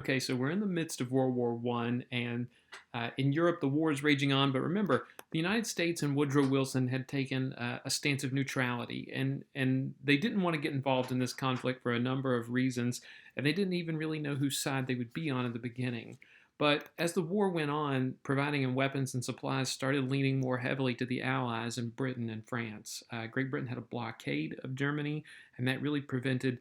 Okay, so we're in the midst of World War One, and in Europe the war is raging on. But remember, the United States and Woodrow Wilson had taken a stance of neutrality, and they didn't want to get involved in this conflict for a number of reasons, and they didn't even really know whose side they would be on in the beginning. But as the war went on, providing them weapons and supplies started leaning more heavily to the Allies in Britain and France. Great Britain had a blockade of Germany, and that really prevented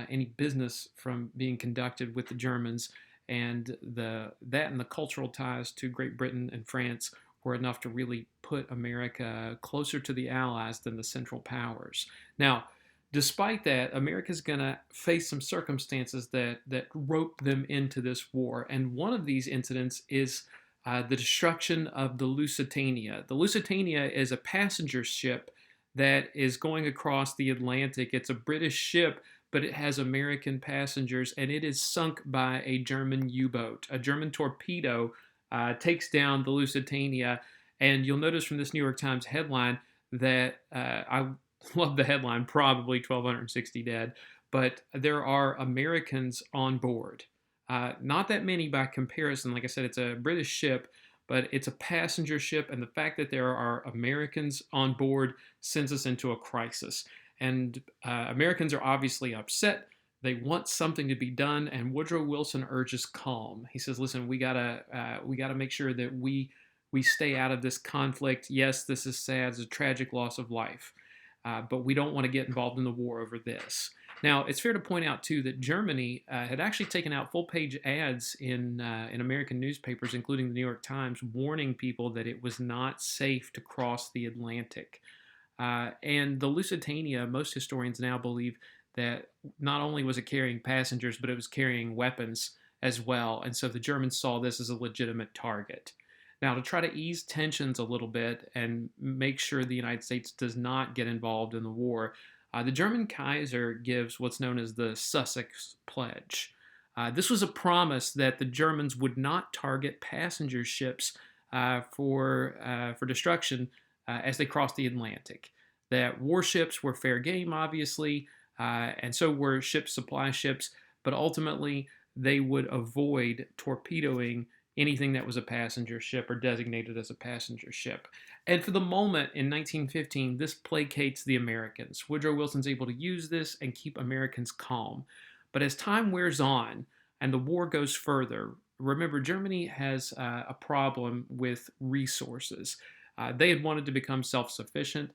any business from being conducted with the Germans, and the cultural ties to Great Britain and France were enough to really put America closer to the Allies than the Central Powers. Now, despite that, America's going to face some circumstances that rope them into this war, and one of these incidents is the destruction of the Lusitania. The Lusitania is a passenger ship that is going across the Atlantic. It's a British ship, but it has American passengers, and it is sunk by a German U-boat. A German torpedo takes down the Lusitania, and you'll notice from this New York Times headline that I love the headline, probably 1,260 dead, but there are Americans on board. Not that many by comparison. Like I said, it's a British ship, but it's a passenger ship, and the fact that there are Americans on board sends us into a crisis. And Americans are obviously upset. They want something to be done, and Woodrow Wilson urges calm. He says, "Listen, we gotta make sure that we stay out of this conflict. Yes, this is sad; it's a tragic loss of life, but we don't want to get involved in the war over this." Now, it's fair to point out too that Germany had actually taken out full-page ads in American newspapers, including the New York Times, warning people that it was not safe to cross the Atlantic. And the Lusitania, most historians now believe that not only was it carrying passengers, but it was carrying weapons as well. And so the Germans saw this as a legitimate target. Now, to try to ease tensions a little bit and make sure the United States does not get involved in the war, the German Kaiser gives what's known as the Sussex Pledge. This was a promise that the Germans would not target passenger ships for destruction as they crossed the Atlantic. That warships were fair game, obviously, and so were supply ships, but ultimately they would avoid torpedoing anything that was a passenger ship or designated as a passenger ship. And for the moment in 1915, this placates the Americans. Woodrow Wilson's able to use this and keep Americans calm. But as time wears on and the war goes further, remember, Germany has a problem with resources. They had wanted to become self-sufficient.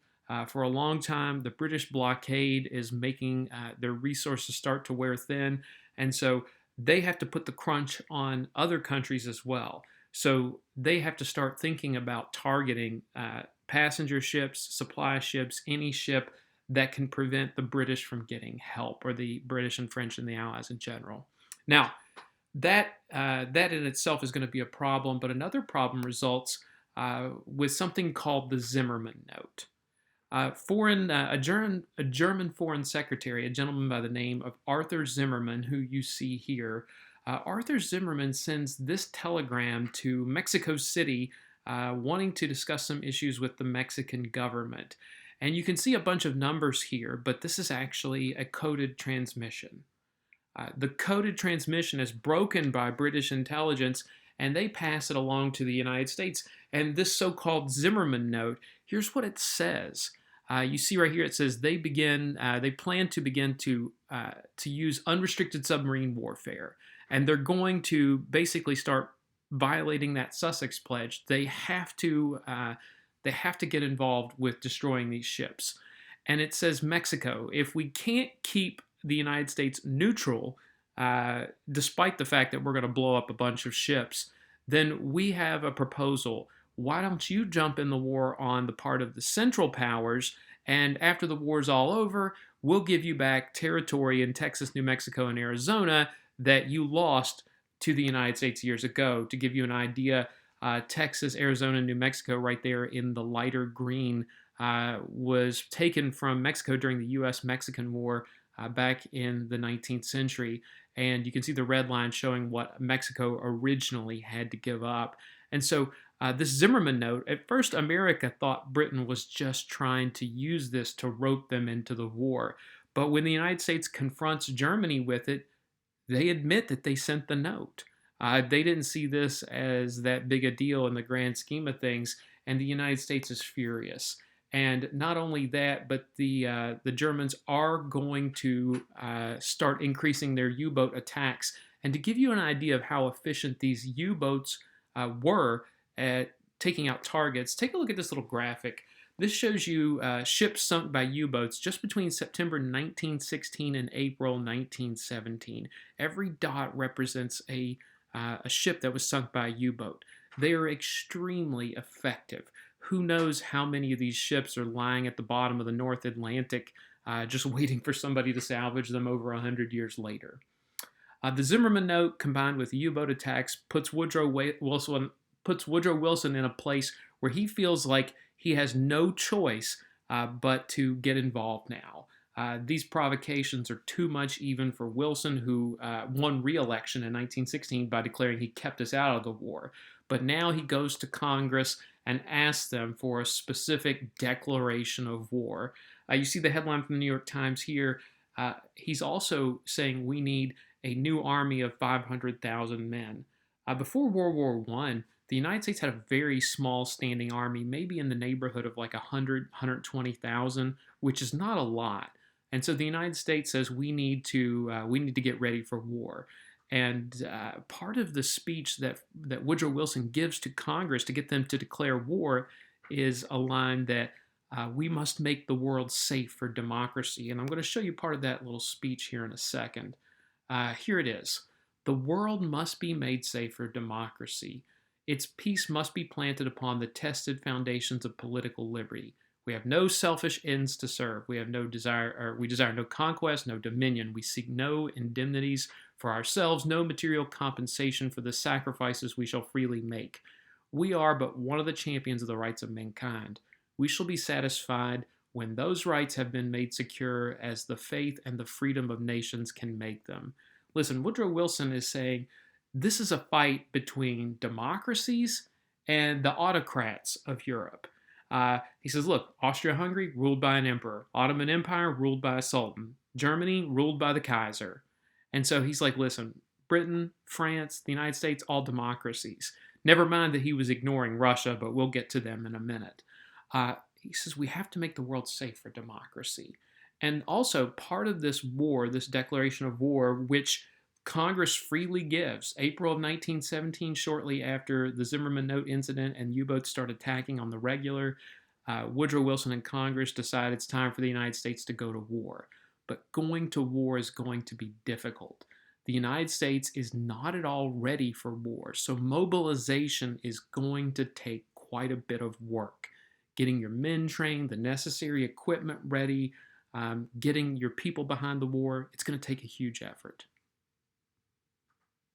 For a long time, the British blockade is making their resources start to wear thin, and so they have to put the crunch on other countries as well. So they have to start thinking about targeting passenger ships, supply ships, any ship that can prevent the British from getting help, or the British and French and the Allies in general. Now, that in itself is going to be a problem, but another problem results with something called the Zimmerman Note. A German foreign secretary, a gentleman by the name of Arthur Zimmerman, who you see here, Arthur Zimmerman sends this telegram to Mexico City, wanting to discuss some issues with the Mexican government. And you can see a bunch of numbers here, but this is actually a coded transmission. The coded transmission is broken by British intelligence, and they pass it along to the United States. And this so-called Zimmerman Note, here's what it says. You see right here, it says they plan to begin to use unrestricted submarine warfare, and they're going to basically start violating that Sussex Pledge. They have to get involved with destroying these ships. And it says, Mexico, if we can't keep the United States neutral, despite the fact that we're going to blow up a bunch of ships, then we have a proposal. Why don't you jump in the war on the part of the Central Powers, and after the war's all over, we'll give you back territory in Texas, New Mexico, and Arizona that you lost to the United States years ago. To give you an idea, Texas, Arizona, and New Mexico, right there in the lighter green, was taken from Mexico during the U.S.-Mexican War back in the 19th century. And you can see the red line showing what Mexico originally had to give up. And so this Zimmerman Note, at first America thought Britain was just trying to use this to rope them into the war. But when the United States confronts Germany with it, they admit that they sent the note. They didn't see this as that big a deal in the grand scheme of things, and the United States is furious. And not only that, but the Germans are going to start increasing their U-boat attacks. And to give you an idea of how efficient these U-boats were at taking out targets, take a look at this little graphic. This shows you ships sunk by U-boats just between September 1916 and April 1917. Every dot represents a ship that was sunk by a U-boat. They are extremely effective. Who knows how many of these ships are lying at the bottom of the North Atlantic just waiting for somebody to salvage them over 100 years later. The Zimmerman Note, combined with U-boat attacks, puts Woodrow Wilson in a place where he feels like he has no choice but to get involved now. These provocations are too much even for Wilson, who won re-election in 1916 by declaring he kept us out of the war. But now he goes to Congress and asks them for a specific declaration of war. You see the headline from the New York Times here. He's also saying we need a new army of 500,000 men. Before World War I, the United States had a very small standing army, maybe in the neighborhood of like 100, 120,000, which is not a lot. And so the United States says we need to get ready for war. And part of the speech that Woodrow Wilson gives to Congress to get them to declare war is a line that we must make the world safe for democracy. And I'm going to show you part of that little speech here in a second. Here it is. The world must be made safe for democracy. Its peace must be planted upon the tested foundations of political liberty. We have no selfish ends to serve. We desire no conquest, no dominion. We seek no indemnities for ourselves, no material compensation for the sacrifices we shall freely make. We are but one of the champions of the rights of mankind. We shall be satisfied when those rights have been made secure as the faith and the freedom of nations can make them. Listen, Woodrow Wilson is saying this is a fight between democracies and the autocrats of Europe. He says, look, Austria-Hungary ruled by an emperor. Ottoman Empire ruled by a sultan. Germany ruled by the Kaiser. And so he's like, listen, Britain, France, the United States, all democracies. Never mind that he was ignoring Russia, but we'll get to them in a minute. He says we have to make the world safe for democracy. And also part of this war, this declaration of war, which Congress freely gives, April of 1917, shortly after the Zimmerman Note incident and U-boats start attacking on the regular, Woodrow Wilson and Congress decide it's time for the United States to go to war. But going to war is going to be difficult. The United States is not at all ready for war, so mobilization is going to take quite a bit of work. Getting your men trained, the necessary equipment ready, getting your people behind the war, it's going to take a huge effort.